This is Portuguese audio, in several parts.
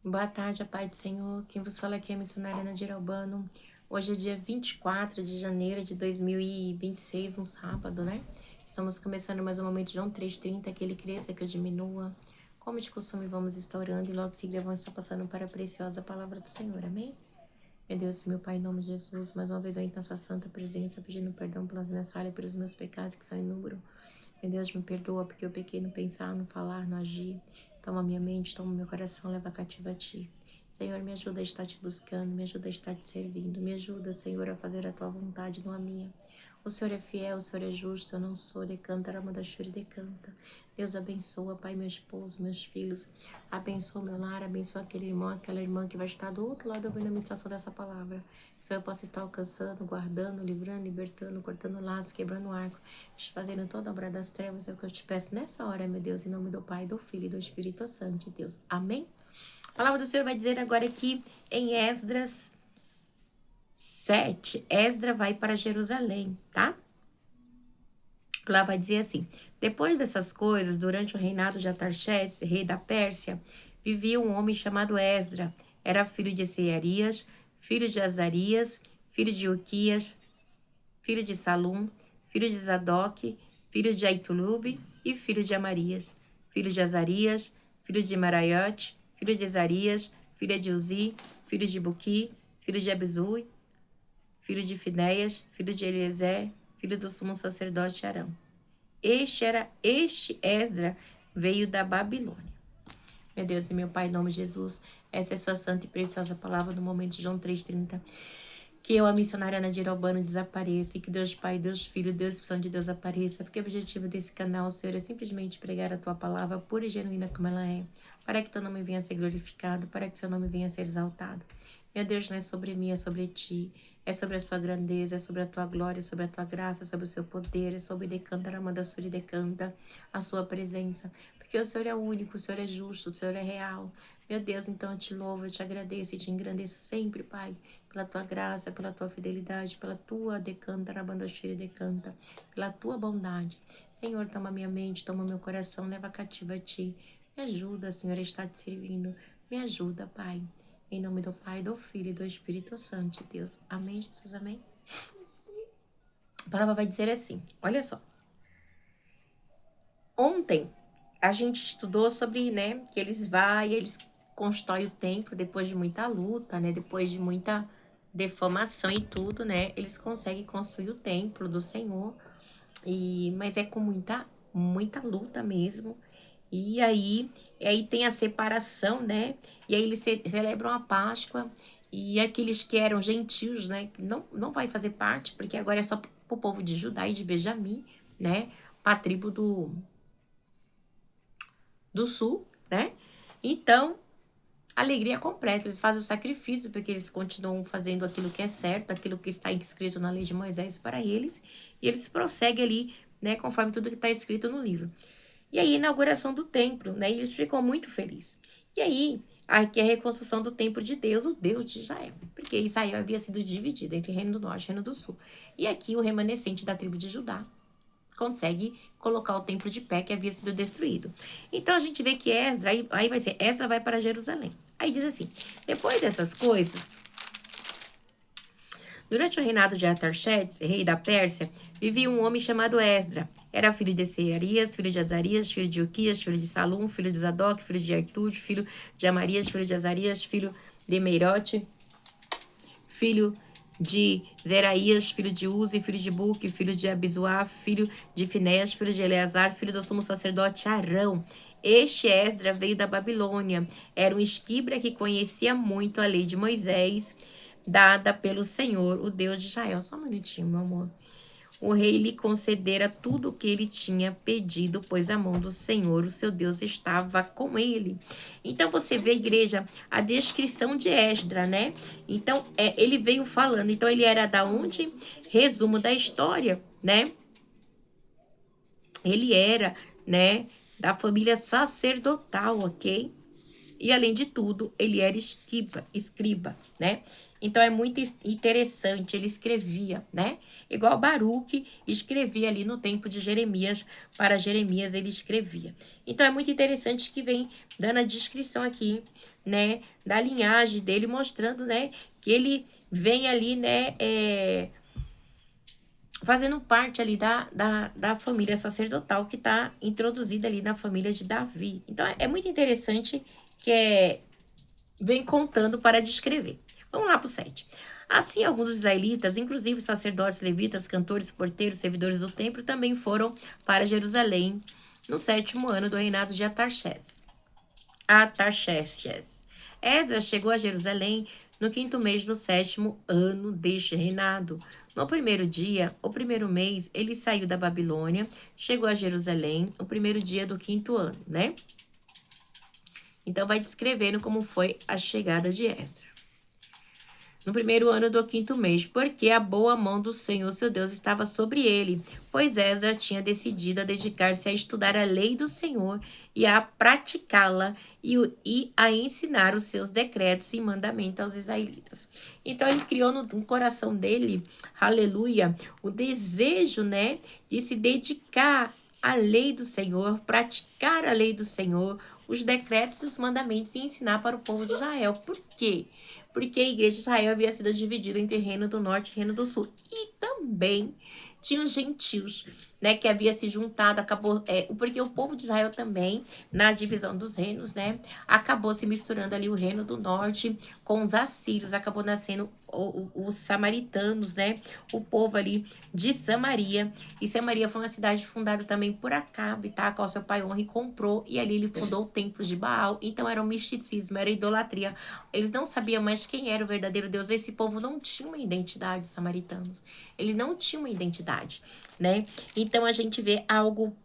Boa tarde, a paz do Senhor. Quem vos fala aqui é a missionária Nadir Albano. Hoje é dia 24 de janeiro de 2026, um sábado, né? Estamos começando mais um momento, João 3,30, que ele cresça, que eu diminua. Como de costume, vamos estar orando e logo em seguida vamos estar passando para a preciosa palavra do Senhor, amém? Meu Deus, meu Pai, em nome de Jesus, mais uma vez eu entro nessa santa presença, pedindo perdão pelas minhas falhas, pelos meus pecados que são inúmeros. Meu Deus, me perdoa porque eu pequei no pensar, no falar, no agir. Toma minha mente, toma meu coração, leva cativo a ti. Senhor, me ajuda a estar te buscando, me ajuda a estar te servindo. Me ajuda, Senhor, a fazer a tua vontade, não a minha. O Senhor é fiel, o Senhor é justo, eu não sou. Decanta, Ramadashuri, decanta. Deus abençoa, Pai, meu esposo, meus filhos. Abençoa meu lar, abençoa aquele irmão, aquela irmã que vai estar do outro lado ouvindo a meditação dessa palavra. Que o Senhor possa estar alcançando, guardando, livrando, libertando, cortando laços, quebrando o arco, fazendo toda a obra das trevas. É o que eu te peço nessa hora, meu Deus, em nome do Pai, do Filho e do Espírito Santo de Deus. Amém? A palavra do Senhor vai dizer agora aqui em Esdras 7. Esdras vai para Jerusalém, tá? Lá vai dizer assim: depois dessas coisas, durante o reinado de Atarxés, rei da Pérsia, vivia um homem chamado Esdra. Era filho de Searias, filho de Azarias, filho de Uquias, filho de Salum, filho de Zadok, filho de Aitulube e filho de Amarias, filho de Azarias, filho de Maraiote, filho de Azarias, filho de Uzi, filho de Buqui, filho de Abizui, filho de Finéias, filho de Eliezer, filho do sumo sacerdote Arão. Este Esdra veio da Babilônia. Meu Deus e meu Pai, em nome de Jesus, essa é a sua santa e preciosa palavra no momento de João 3,30. Que eu, a missionária Nadir Albano, desapareça e que Deus Pai, Deus Filho, Deus Santo de Deus apareça, porque o objetivo desse canal, Senhor, é simplesmente pregar a Tua palavra pura e genuína como ela é, para que Teu nome venha a ser glorificado, para que Teu nome venha a ser exaltado. Meu Deus, não é sobre mim, é sobre Ti, é sobre a Sua grandeza, é sobre a Tua glória, é sobre a Tua graça, é sobre o Seu poder, é sobre Decanta, Ramadasuri, Decanta, a Sua presença, porque o Senhor é único, o Senhor é justo, o Senhor é real. Meu Deus, então eu te louvo, eu te agradeço e te engrandeço sempre, Pai, pela tua graça, pela tua fidelidade, pela tua decanta, Rabandoshiri decanta, pela tua bondade. Senhor, toma minha mente, toma meu coração, leva cativo a ti. Me ajuda, Senhor, a estar te servindo. Me ajuda, Pai. Em nome do Pai, do Filho e do Espírito Santo de Deus. Amém, Jesus, amém? A palavra vai dizer assim, olha só. Ontem a gente estudou sobre, né, que eles constroem o templo depois de muita luta, né, depois de muita defamação e tudo, né, eles conseguem construir o templo do Senhor, mas é com muita luta mesmo. E aí tem a separação, né, e aí eles celebram a Páscoa, e aqueles que eram gentios, né, não vai fazer parte, porque agora é só para o povo de Judá e de Benjamim, né, para a tribo do sul, né? Então, alegria completa. Eles fazem o sacrifício porque eles continuam fazendo aquilo que é certo, aquilo que está escrito na lei de Moisés para eles, e eles prosseguem ali, né, conforme tudo que está escrito no livro. E aí, a inauguração do templo, né? Eles ficam muito felizes. E aí, aqui é a reconstrução do templo de Deus, o Deus de Israel, porque Israel havia sido dividido entre Reino do Norte e Reino do Sul. E aqui o remanescente da tribo de Judá consegue colocar o templo de pé que havia sido destruído. Então a gente vê que Esdra, aí vai ser, Esdra vai para Jerusalém. Aí diz assim, depois dessas coisas, durante o reinado de Artaxerxes, rei da Pérsia, vivia um homem chamado Esdra. Era filho de Searias, filho de Azarias, filho de Uquias, filho de Salum, filho de Zadok, filho de Aitude, filho de Amarias, filho de Azarias, filho de Meirote, filho de Zeraías, filho de Uzi, filho de Buque, filho de Abizuá, filho de Finéias, filho de Eleazar, filho do sumo sacerdote Arão. Este Esdra veio da Babilônia. Era um esquibra que conhecia muito a lei de Moisés, dada pelo Senhor, o Deus de Israel. Só um minutinho, meu amor. O rei lhe concedera tudo o que ele tinha pedido, pois a mão do Senhor, o seu Deus, estava com ele. Então, você vê, igreja, a descrição de Esdra, né? Então, ele veio falando. Então, ele era da onde? Resumo da história, né? Ele era, né, da família sacerdotal, ok? E, além de tudo, ele era escriba, né? Então é muito interessante, ele escrevia, né? Igual Baruque escrevia ali no tempo de Jeremias, para Jeremias ele escrevia. Então é muito interessante que vem dando a descrição aqui, né, da linhagem dele, mostrando, né, que ele vem ali, né, fazendo parte ali da família sacerdotal que está introduzida ali na família de Davi. Então é muito interessante que vem contando para descrever. Vamos lá para o 7. Assim, alguns dos israelitas, inclusive sacerdotes, levitas, cantores, porteiros, servidores do templo, também foram para Jerusalém no 7º ano do reinado de Artaxerxes. Esdras chegou a Jerusalém no 5º mês do 7º ano deste reinado. No primeiro dia, o primeiro mês, ele saiu da Babilônia, chegou a Jerusalém, o primeiro dia do 5º ano, né? Então, vai descrevendo como foi a chegada de Esdras. No primeiro ano do 5º mês, porque a boa mão do Senhor, seu Deus, estava sobre ele, pois Esdras tinha decidido a dedicar-se a estudar a lei do Senhor e a praticá-la e a ensinar os seus decretos e mandamentos aos israelitas. Então, ele criou no coração dele, aleluia, o desejo, né, de se dedicar à lei do Senhor, praticar a lei do Senhor, os decretos e os mandamentos e ensinar para o povo de Israel. Por quê? Porque a igreja de Israel havia sido dividida entre reino do norte e reino do sul. E também tinha os gentios, né, que havia se juntado, acabou, porque o povo de Israel também, na divisão dos reinos, né, acabou se misturando ali o reino do norte com os assírios, acabou nascendo os samaritanos, né, o povo ali de Samaria, e Samaria foi uma cidade fundada também por Acabe, tá, qual seu pai honra e comprou, e ali ele fundou o templo de Baal, então era um misticismo, era idolatria, eles não sabiam mais quem era o verdadeiro Deus, esse povo não tinha uma identidade, os samaritanos, ele não tinha uma identidade, né, então a gente vê algo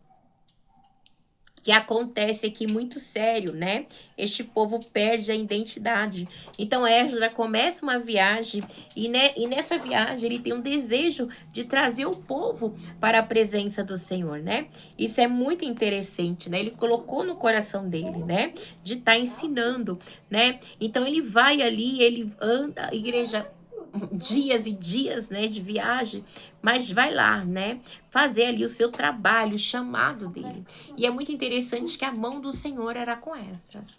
que acontece aqui muito sério, né? Este povo perde a identidade. Então, Esdras começa uma viagem e nessa viagem ele tem um desejo de trazer o povo para a presença do Senhor, né? Isso é muito interessante, né? Ele colocou no coração dele, né? De estar ensinando, né? Então, ele vai ali, ele anda, a igreja dias e dias, né, de viagem, mas vai lá, né, fazer ali o seu trabalho, o chamado dele. E é muito interessante que a mão do Senhor era com Esdras.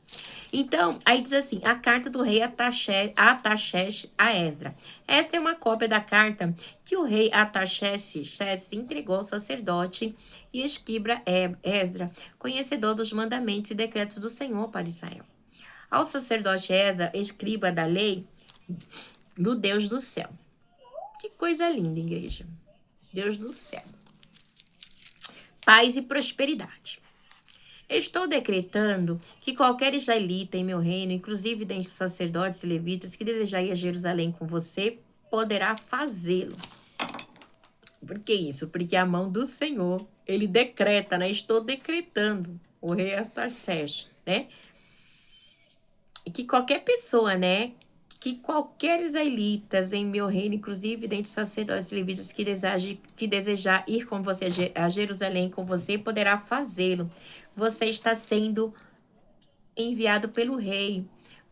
Então, aí diz assim, a carta do rei Artaxerxes a Esdras. Esta é uma cópia da carta que o rei Artaxerxes entregou ao sacerdote e escriba Esdras, conhecedor dos mandamentos e decretos do Senhor para Israel. Ao sacerdote Esdras, escriba da lei do Deus do céu. Que coisa linda, igreja. Deus do céu. Paz e prosperidade. Estou decretando que qualquer israelita em meu reino, inclusive dentre os sacerdotes e levitas que desejar ir a Jerusalém com você, poderá fazê-lo. Por que isso? Porque a mão do Senhor, ele decreta, né? Estou decretando, o rei Artaxerxes, né? Que qualquer pessoa, né? Que qualquer israelitas em meu reino, inclusive dentre os sacerdotes e levitas que desejar ir com você a Jerusalém com você, poderá fazê-lo. Você está sendo enviado pelo rei,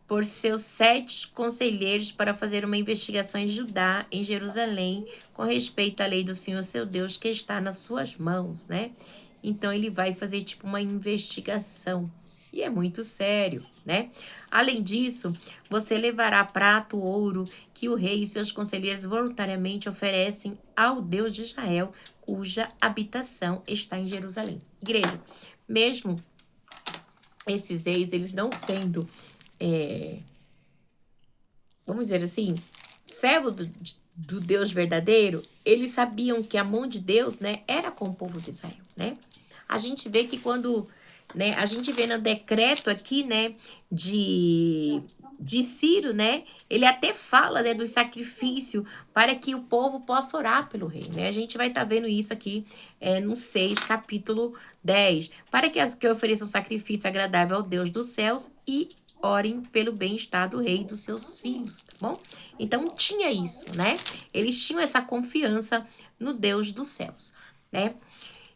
por seus 7 conselheiros para fazer uma investigação em Judá, em Jerusalém, com respeito à lei do Senhor seu Deus, que está nas suas mãos, né? Então, ele vai fazer tipo uma investigação. E é muito sério, né? Além disso, você levará prata, ouro, que o rei e seus conselheiros voluntariamente oferecem ao Deus de Israel, cuja habitação está em Jerusalém. Igreja, mesmo esses reis, eles não sendo, vamos dizer assim, servo do Deus verdadeiro, eles sabiam que a mão de Deus, né, era com o povo de Israel, né? A gente vê que quando, né, a gente vê no decreto aqui, né, de Ciro, né, ele até fala, né, do sacrifício para que o povo possa orar pelo rei, né? A gente vai estar vendo isso aqui no 6, capítulo 10. Para que ofereçam sacrifício agradável ao Deus dos céus e orem pelo bem-estar do rei e dos seus filhos, tá bom? Então, tinha isso, né? Eles tinham essa confiança no Deus dos céus, né?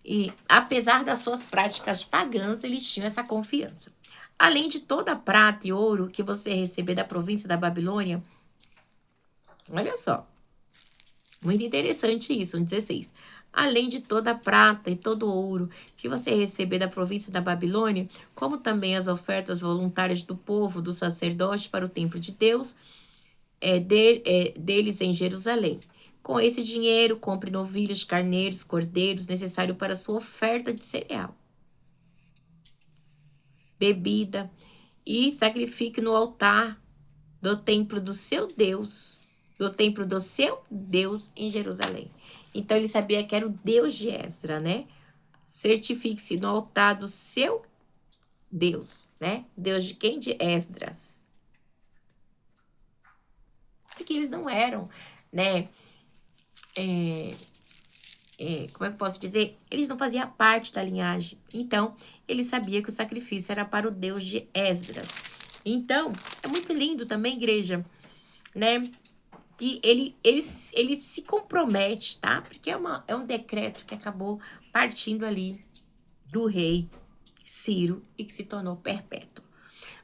E, apesar das suas práticas pagãs, eles tinham essa confiança. Além de toda a prata e ouro que você receber da província da Babilônia, Olha só. Muito interessante isso, no 16. Além de toda a prata e todo o ouro que você receber da província da Babilônia, como também as ofertas voluntárias do povo, dos sacerdotes para o templo de Deus, deles em Jerusalém. Com esse dinheiro, compre novilhos, carneiros, cordeiros, necessário para sua oferta de cereal, bebida, e sacrifique no altar do templo do seu Deus, em Jerusalém. Então ele sabia que era o Deus de Esdra, né? Certifique-se no altar do seu Deus, né? Deus de quem? De Esdras. Porque eles não eram, né? Como é que eu posso dizer? Eles não faziam parte da linhagem. Então, ele sabia que o sacrifício era para o Deus de Esdras. Então, é muito lindo também, igreja, né? Que ele se compromete, tá? Porque é um decreto que acabou partindo ali do rei Ciro e que se tornou perpétuo.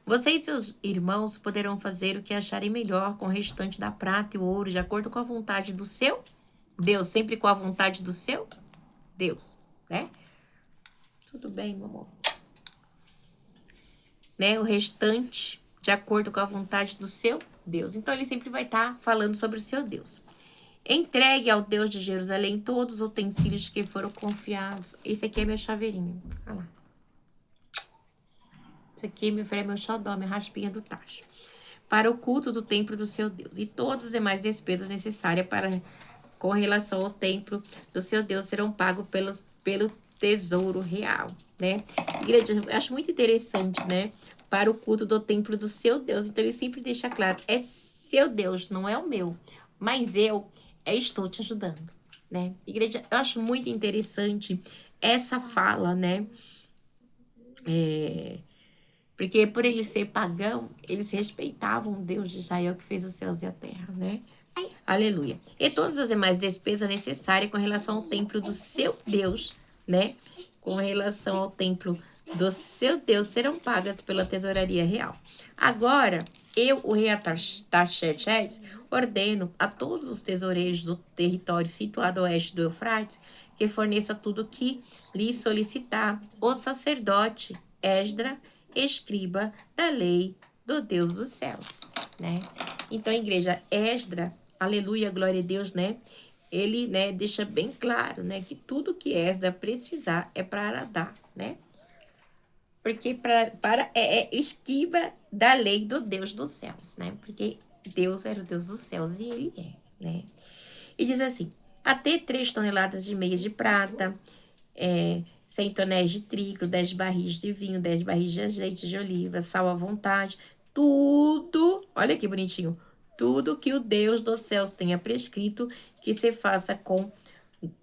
Você e seus irmãos poderão fazer o que acharem melhor com o restante da prata e o ouro, de acordo com a vontade do seu Deus, sempre com a vontade do seu Deus, né? Tudo bem, meu amor. Né? O restante, de acordo com a vontade do seu Deus. Então, ele sempre vai estar falando sobre o seu Deus. Entregue ao Deus de Jerusalém todos os utensílios que foram confiados. Esse aqui é meu chaveirinho. Olha lá. Esse aqui, meu filho, é meu xodó, minha raspinha do tacho. Para o culto do templo do seu Deus. E todas as demais despesas necessárias com relação ao templo do seu Deus serão pagos pelo tesouro real, né? Igreja, eu acho muito interessante, né? Para o culto do templo do seu Deus. Então, ele sempre deixa claro, é seu Deus, não é o meu. Mas eu estou te ajudando, né? Igreja, eu acho muito interessante essa fala, né? Porque por ele ser pagão, eles respeitavam o Deus de Israel que fez os céus e a terra, né? Aleluia. E todas as demais despesas necessárias com relação ao templo do seu Deus, né? Com relação ao templo do seu Deus serão pagas pela tesouraria real. Agora, eu, o rei Artaxerxes, ordeno a todos os tesoureiros do território situado a oeste do Eufrates que forneça tudo que lhe solicitar o sacerdote Esdra, escriba da lei do Deus dos céus, né? Então, a igreja Esdra, aleluia, glória a Deus, né? Ele, né, deixa bem claro, né, que tudo que Esdra precisar é para dar, né? Porque é esquiva da lei do Deus dos céus, né? Porque Deus era o Deus dos céus e ele é, né? E diz assim, até 3 toneladas de meias de prata, 100 tonéis de trigo, 10 barris de vinho, 10 barris de azeite de oliva, sal à vontade, tudo, olha que bonitinho, tudo que o Deus dos céus tenha prescrito que se faça com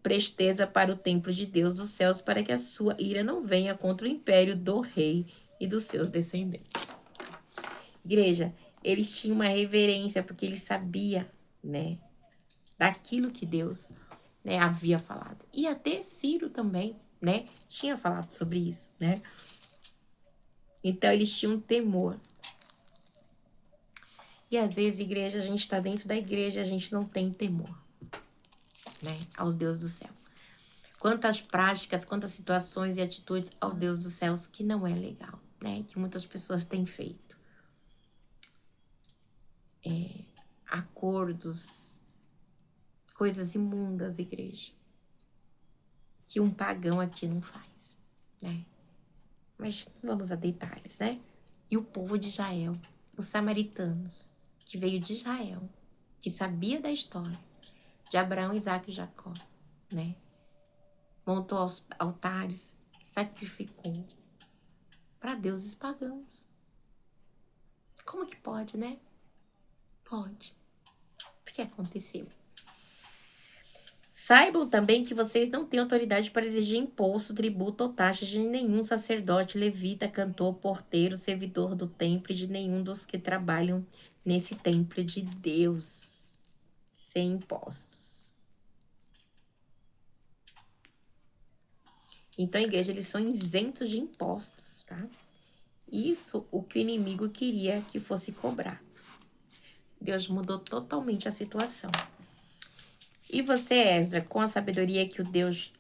presteza para o templo de Deus dos céus, para que a sua ira não venha contra o império do rei e dos seus descendentes. Igreja, eles tinham uma reverência, porque eles sabiam, né, daquilo que Deus, né, havia falado. E até Ciro também, né, tinha falado sobre isso, né? Então, eles tinham temor. E às vezes, igreja, a gente está dentro da igreja, a gente não tem temor, né, ao Deus do céu. Quantas práticas, quantas situações e atitudes ao Deus dos céus que não é legal, né? Que muitas pessoas têm feito. Acordos, coisas imundas, igreja, que um pagão aqui não faz, né? Mas não vamos a detalhes, né? E o povo de Israel, os samaritanos, que veio de Israel, que sabia da história de Abraão, Isaque e Jacó, né? Montou altares, sacrificou para deuses pagãos. Como que pode, né? Pode. O que aconteceu? Saibam também que vocês não têm autoridade para exigir imposto, tributo ou taxas de nenhum sacerdote, levita, cantor, porteiro, servidor do templo e de nenhum dos que trabalham nesse templo de Deus, sem impostos. Então, a igreja, eles são isentos de impostos, tá? Isso o que o inimigo queria que fosse cobrado. Deus mudou totalmente a situação. E você, Esdras, com a sabedoria que o Deus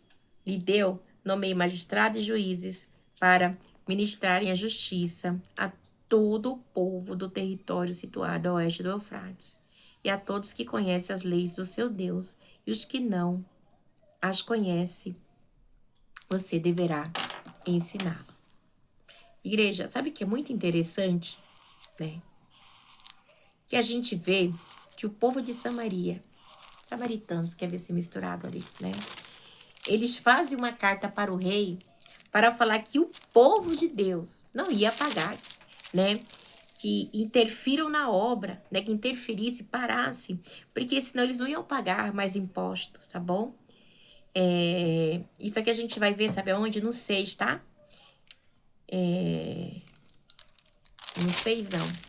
lhe deu, nomeie magistrados e juízes para ministrarem a justiça a todo o povo do território situado a oeste do Eufrates, e a todos que conhecem as leis do seu Deus, e os que não as conhecem, você deverá ensiná-lo. Igreja, sabe o que é muito interessante, né? Que a gente vê que o povo de Samaria, samaritanos, quer ver se misturado ali, né? Eles fazem uma carta para o rei para falar que o povo de Deus não ia pagar, né? Que interfiram na obra, né? Que interferisse, parasse, porque senão eles não iam pagar mais impostos, tá bom? Isso aqui a gente vai ver, sabe aonde? No 6, tá? No 6, não.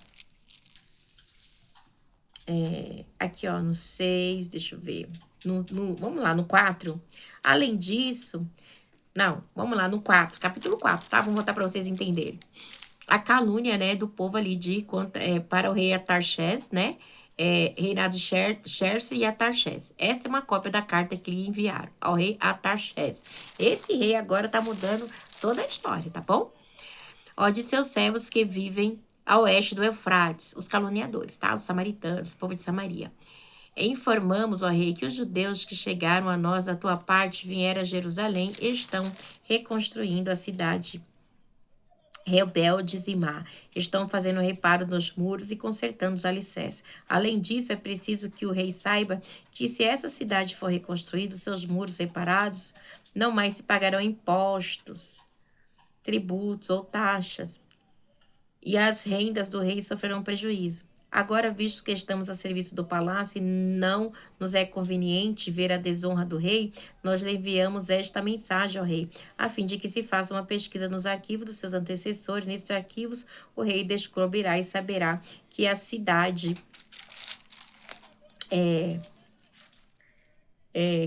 Aqui, ó, no 6, deixa eu ver. Vamos lá, no 4. Além disso, não, vamos lá, no 4, capítulo 4, tá? Vamos voltar para vocês entenderem. A calúnia, né, do povo ali para o rei Atarxés, né? Reinado de Xerxes e Atarxés. Essa é uma cópia da carta que lhe enviaram ao rei Atarxés. Esse rei agora tá mudando toda a história, tá bom? Ó, de seus servos que vivem a oeste do Eufrates, os caluniadores, tá? Os samaritanos, o povo de Samaria. Informamos, ó rei, que os judeus que chegaram a nós da tua parte vieram a Jerusalém e estão reconstruindo a cidade rebeldes e má. Estão fazendo reparo nos muros e consertando os alicerces. Além disso, é preciso que o rei saiba que se essa cidade for reconstruída, seus muros reparados, não mais se pagarão impostos, tributos ou taxas, e as rendas do rei sofrerão prejuízo. Agora, visto que estamos a serviço do palácio e não nos é conveniente ver a desonra do rei, nós lhe enviamos esta mensagem ao rei, a fim de que se faça uma pesquisa nos arquivos dos seus antecessores. Nesses arquivos, o rei descobrirá e saberá que a cidade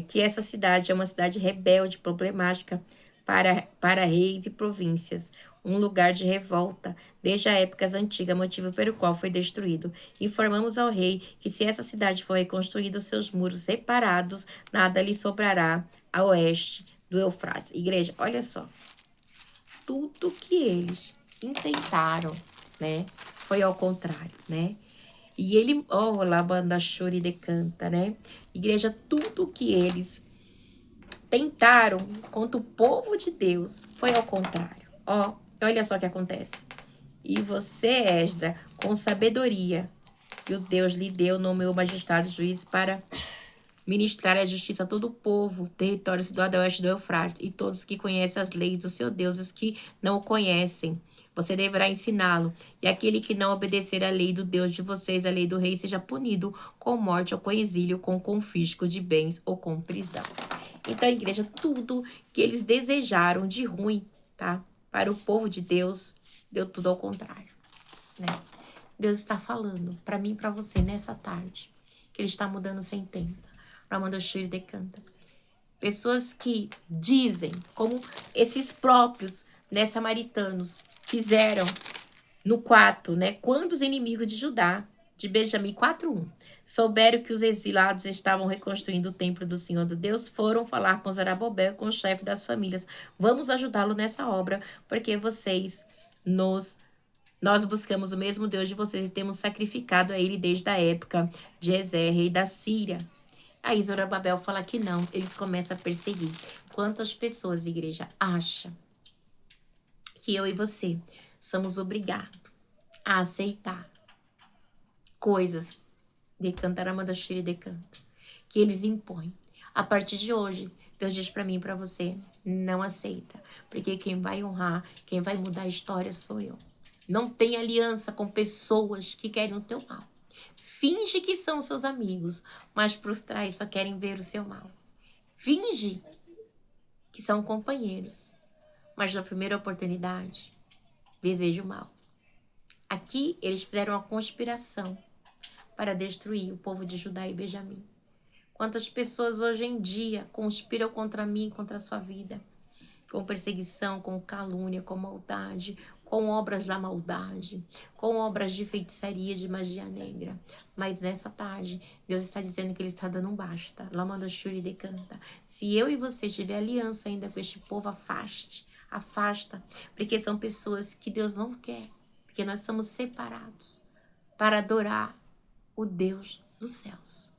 que essa cidade é uma cidade rebelde, problemática para reis e províncias, um lugar de revolta, desde a épocas antigas, motivo pelo qual foi destruído. Informamos ao rei que se essa cidade for reconstruída, os seus muros reparados, nada lhe sobrará a oeste do Eufrates. Igreja, olha só, tudo que eles intentaram, né, foi ao contrário, né? E ele, ó, lá banda chore de canta, né? Igreja, tudo que eles tentaram contra o povo de Deus foi ao contrário. Ó, olha só o que acontece. E você, Esdras, com sabedoria que o Deus lhe deu, nomeou magistrado e juiz para ministrar a justiça a todo o povo, território situado a oeste do Eufrates, e todos que conhecem as leis do seu Deus, e os que não o conhecem. Você deverá ensiná-lo, e aquele que não obedecer à lei do Deus de vocês, a lei do rei, seja punido com morte ou com exílio, com confisco de bens ou com prisão. Então, igreja, tudo que eles desejaram de ruim, tá? Para o povo de Deus, deu tudo ao contrário, né? Deus está falando para mim e para você nessa tarde, que Ele está mudando sentença. Ramanda Shiri decanta. Pessoas que dizem, como esses próprios, né, samaritanos, fizeram no 4, né? Quando os inimigos de Judá, de Benjamim 4:1, souberam que os exilados estavam reconstruindo o templo do Senhor do Deus, foram falar com Zorobabel, com o chefe das famílias. Vamos ajudá-lo nessa obra, porque nós buscamos o mesmo Deus de vocês e temos sacrificado a ele desde a época de Ezer, rei da Síria. Aí Zorobabel fala que não, eles começam a perseguir. Quantas pessoas, igreja, acham que eu e você somos obrigados a aceitar coisas de Cantaramanda Shiri de Canto, que eles impõem. A partir de hoje, Deus diz para mim e para você, não aceita, porque quem vai honrar, quem vai mudar a história sou eu. Não tem aliança com pessoas que querem o teu mal. Finge que são seus amigos, mas por trás só querem ver o seu mal. Finge que são companheiros, mas na primeira oportunidade, deseja o mal. Aqui, eles fizeram uma conspiração para destruir o povo de Judá e Benjamim. Quantas pessoas hoje em dia conspiram contra mim, contra a sua vida, com perseguição, com calúnia, com maldade, com obras da maldade, com obras de feitiçaria, de magia negra. Mas nessa tarde, Deus está dizendo que Ele está dando um basta. Lamanda Shuri decanta. Se eu e você tiver aliança ainda com este povo, afasta, porque são pessoas que Deus não quer, porque nós somos separados para adorar o Deus dos céus.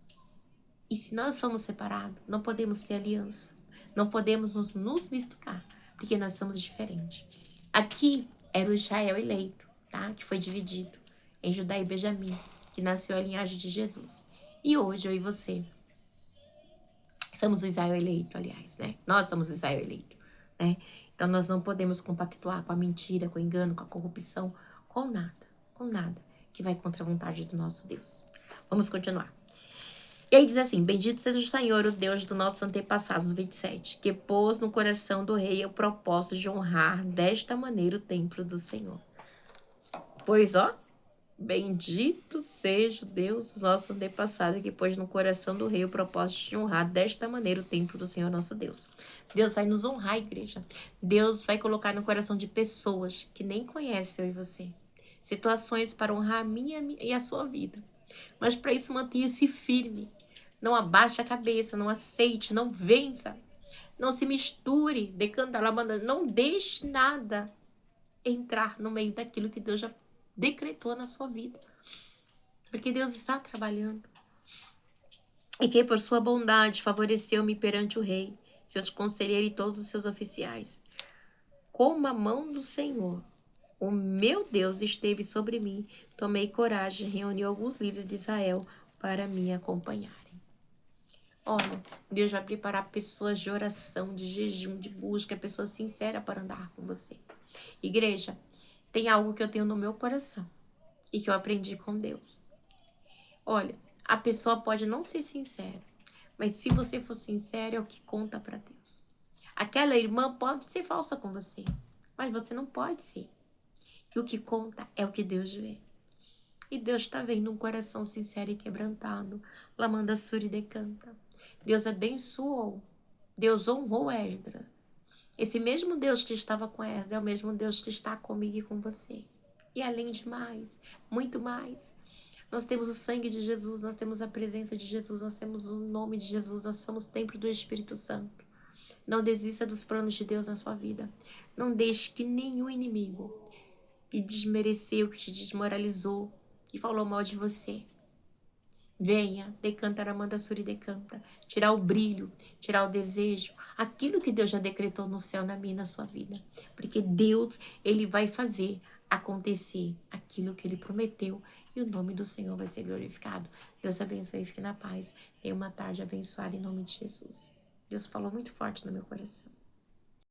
E se nós somos separados, não podemos ter aliança, não podemos nos misturar, porque nós somos diferentes. Aqui era o Israel eleito, tá? Que foi dividido em Judá e Benjamim, que nasceu a linhagem de Jesus. E hoje eu e você somos o Israel eleito, aliás, né? Nós somos o Israel eleito, né? Então nós não podemos compactuar com a mentira, com o engano, com a corrupção, com nada que vai contra a vontade do nosso Deus. Vamos continuar. E aí diz assim: bendito seja o Senhor, o Deus do nossos antepassados, 27, que pôs no coração do rei o propósito de honrar desta maneira o templo do Senhor. Pois, ó, bendito seja o Deus dos nossos antepassados, que pôs no coração do rei o propósito de honrar desta maneira o templo do Senhor nosso Deus. Deus vai nos honrar, igreja. Deus vai colocar no coração de pessoas que nem conhecem eu e você situações para honrar a minha e a sua vida. Mas para isso mantenha-se firme. Não abaixe a cabeça, não aceite, não vença. Não se misture, decanta lá, não deixe nada entrar no meio daquilo que Deus já decretou na sua vida. Porque Deus está trabalhando. E que por sua bondade favoreceu-me perante o rei, seus conselheiros e todos os seus oficiais. Como a mão do Senhor, o meu Deus, esteve sobre mim, tomei coragem, reuni alguns líderes de Israel para me acompanharem. Olha, Deus vai preparar pessoas de oração, de jejum, de busca, pessoas sinceras para andar com você. Igreja, tem algo que eu tenho no meu coração e que eu aprendi com Deus. Olha, a pessoa pode não ser sincera, mas se você for sincero, é o que conta para Deus. Aquela irmã pode ser falsa com você, mas você não pode ser. E o que conta é o que Deus vê. E Deus está vendo um coração sincero e quebrantado. Lamanda Suri decanta. Deus abençoou. Deus honrou Esdras. Esse mesmo Deus que estava com Esdras é o mesmo Deus que está comigo e com você. E além de mais, muito mais. Nós temos o sangue de Jesus, nós temos a presença de Jesus, nós temos o nome de Jesus, nós somos templo do Espírito Santo. Não desista dos planos de Deus na sua vida. Não deixe que nenhum inimigo que desmereceu, que te desmoralizou, que falou mal de você, venha, decanta Aramanda Suri decanta, tirar o brilho, tirar o desejo, aquilo que Deus já decretou no céu, na minha e na sua vida. Porque Deus, Ele vai fazer acontecer aquilo que Ele prometeu e o nome do Senhor vai ser glorificado. Deus abençoe e fique na paz. Tenha uma tarde abençoada em nome de Jesus. Deus falou muito forte no meu coração.